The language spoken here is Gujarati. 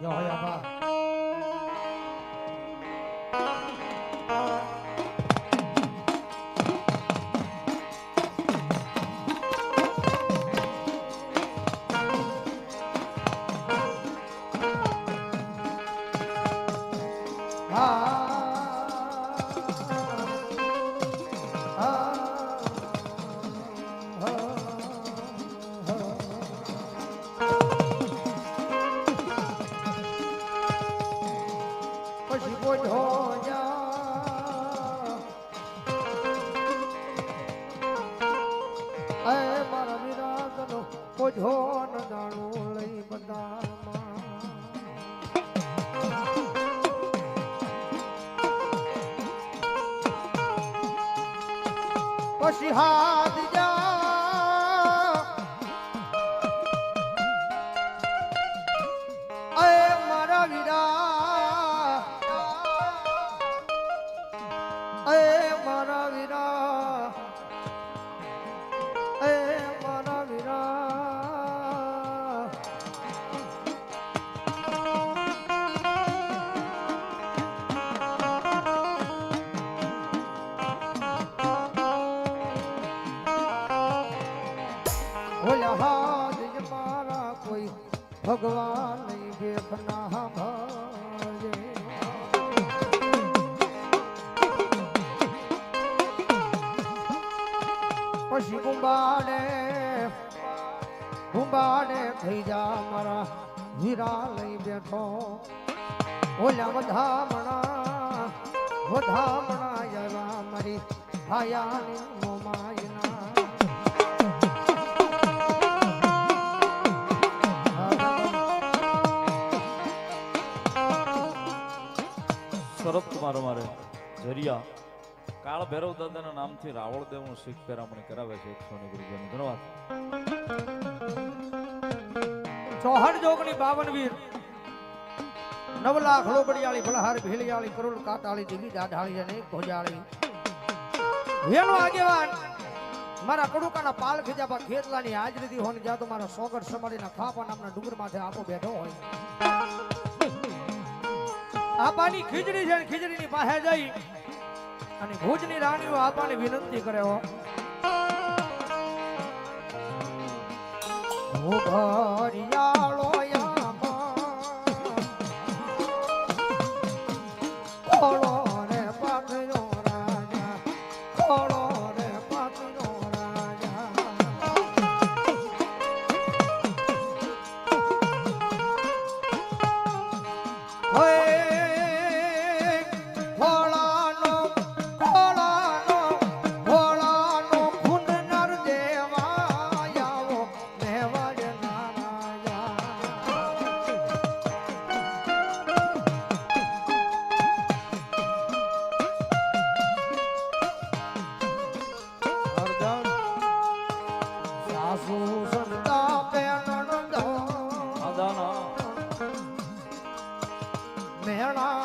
જય હોયાબા. પોજો ન જાણું લઈ બધામાં પછી હાથ જા એ મારા વીરા એ મારા વીરા એ મારા વીરા મારા કોઈ ભગવાન દેખના ભજે પછી ગુંબાડે થઈ જા મારા હીરા લઈ બેઠો ઓલા વધામણા જવા મારી ભાયાની મોમાયના શરદ કુમાર મારે ઝરિયા કાળ ભૈરવ દાદાના નામથી રાવળ દેવનું શીખ પેરામણી કરાવે છે 100 ગુરુજીનો ધન્યવાદ. ચોહડ જોગણી 52 વીર 9 લાખ લોબડિયાળી ભલહાર ભીલિયાળી કરોડ કાટાળી દીવી દાઢાળી અને ઘોજાળી એનો આગેવાન મારા કડુકાના પાલ ખીજાબા ખેતલાની હાજરીથી હોને જ્યાં તો મારા સોગર સમાડીના ખાપા નામના ડુંગર માથે આપો બેઠો હોય આપાની ખીજડી છે ખીજડીની પાસે જઈ અને ભુજની રાણીઓ આપાની વિનંતી કરે હો ભરિયાળો ખોળો રે પાથરો રાજા ખોળો રે પાથરો રાજા હોય મેણા